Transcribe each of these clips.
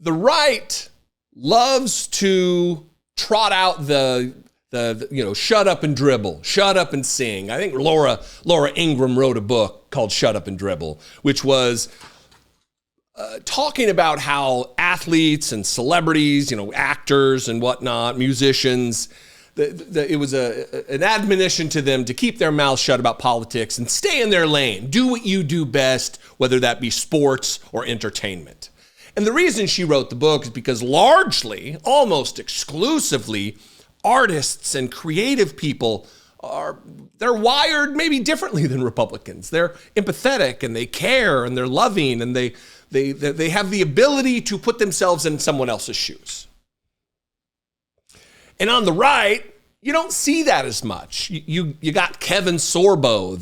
The right loves to trot out the shut up and dribble, shut up and sing. I think Laura Ingraham wrote a book called Shut Up and Dribble, which was talking about how athletes and celebrities, actors and whatnot, musicians, it was an admonition to them to keep their mouths shut about politics and stay in their lane. Do what you do best, whether that be sports or entertainment. And the reason she wrote the book is because largely, almost exclusively, artists and creative people they're wired maybe differently than Republicans. They're empathetic and they care and they're loving and they have the ability to put themselves in someone else's shoes. And on the right, you don't see that as much. You got Kevin Sorbo,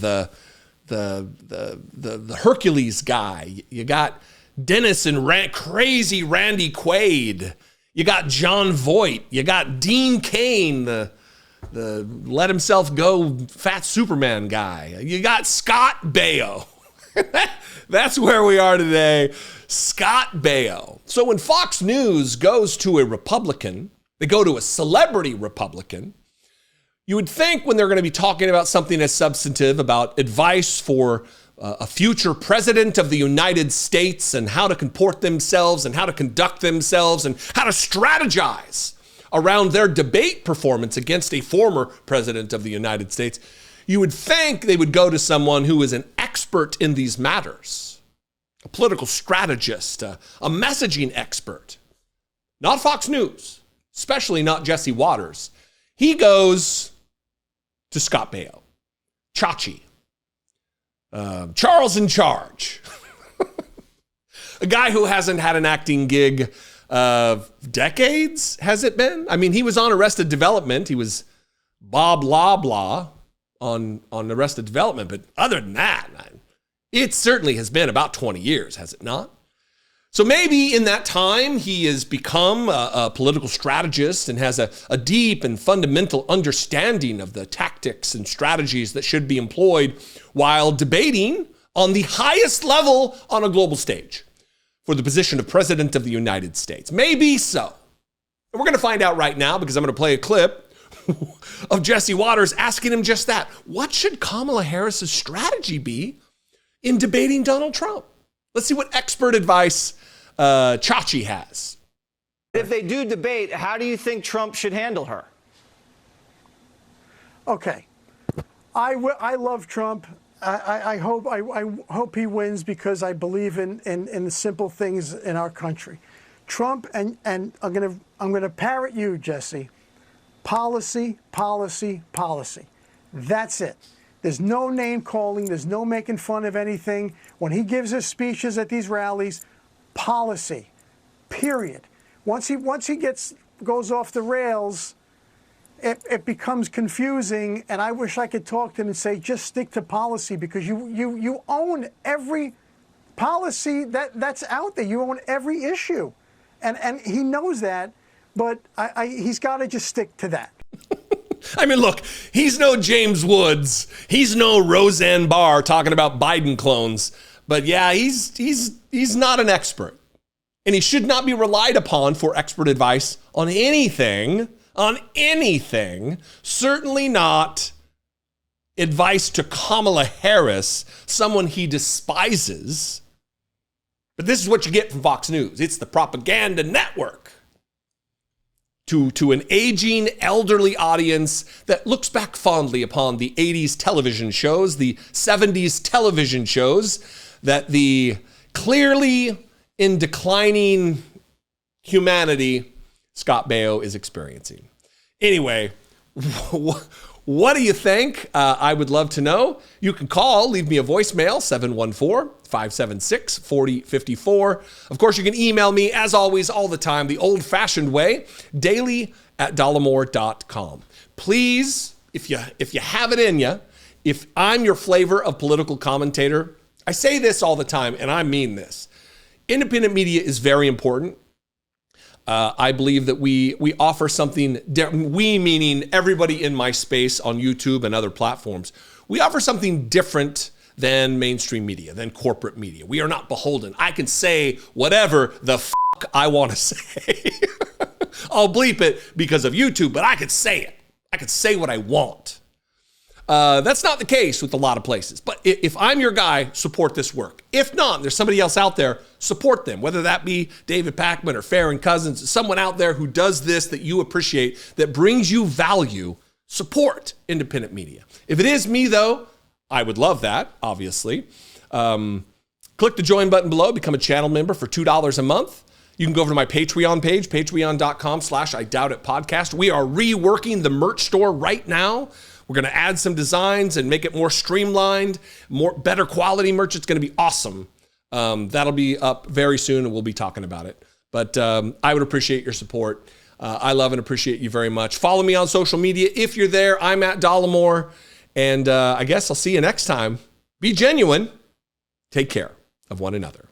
the Hercules guy. You got Dennis and crazy Randy Quaid. You got John Voight. You got Dean Cain, the let himself go fat Superman guy. You got Scott Baio. That's where we are today. Scott Baio. So when Fox News goes to a Republican, they go to a celebrity Republican, you would think when they're going to be talking about something as substantive about advice for a future president of the United States and how to comport themselves and how to conduct themselves and how to strategize around their debate performance against a former president of the United States, you would think they would go to someone who is an expert in these matters, a political strategist, a messaging expert. Not Fox News, especially not Jesse Waters. He goes to Scott Baio, Chachi, Charles in Charge, a guy who hasn't had an acting gig decades, has it been? I mean, he was on Arrested Development. He was Bob Loblaw on Arrested Development. But other than that, it certainly has been about 20 years, has it not? So maybe in that time, he has become a political strategist and has a deep and fundamental understanding of the tactics and strategies that should be employed while debating on the highest level on a global stage for the position of President of the United States. Maybe so. And we're going to find out right now because I'm going to play a clip of Jesse Waters asking him just that. What should Kamala Harris's strategy be in debating Donald Trump? Let's see what expert advice Chachi has. If they do debate, how do you think Trump should handle her? Okay. I love Trump. I hope he wins because I believe in the simple things in our country. Trump and I'm gonna parrot you, Jesse. Policy, policy, policy. That's it. There's no name calling. There's no making fun of anything. When he gives his speeches at these rallies, policy. Period. Once he goes off the rails, it becomes confusing, and I wish I could talk to him and say, just stick to policy because you own every policy that's out there. You own every issue. And he knows that, but he's got to just stick to that. I mean, look, he's no James Woods. He's no Roseanne Barr talking about Biden clones. But yeah, he's not an expert. And he should not be relied upon for expert advice on anything. Certainly not advice to Kamala Harris, someone he despises. But this is what you get from Fox News. It's the propaganda network to an aging, elderly audience that looks back fondly upon the 80s television shows, the 70s television shows that the clearly in declining humanity Scott Baio is experiencing. Anyway, what do you think? I would love to know. You can call, leave me a voicemail, 714-576-4054. Of course, you can email me, as always, all the time, the old-fashioned way, daily@dollemore.com. Please, if you have it in you, if I'm your flavor of political commentator, I say this all the time, and I mean this. Independent media is very important. I believe that we offer something, we meaning everybody in my space on YouTube and other platforms, we offer something different than mainstream media, than corporate media. We are not beholden. I can say whatever the I want to say. I'll bleep it because of YouTube, but I could say it. I could say what I want. That's not the case with a lot of places. But if I'm your guy, support this work. If not, there's somebody else out there, support them. Whether that be David Pakman or Farron Cousins, someone out there who does this that you appreciate, that brings you value, support independent media. If it is me, though, I would love that, obviously. Click the join button below, become a channel member for $2 a month. You can go over to my Patreon page, patreon.com/IDoubtItPodcast. We are reworking the merch store right now. We're going to add some designs and make it more streamlined, better quality merch. It's going to be awesome. That'll be up very soon, and we'll be talking about it. But I would appreciate your support. I love and appreciate you very much. Follow me on social media. If you're there, I'm at Dollemore. And I guess I'll see you next time. Be genuine. Take care of one another.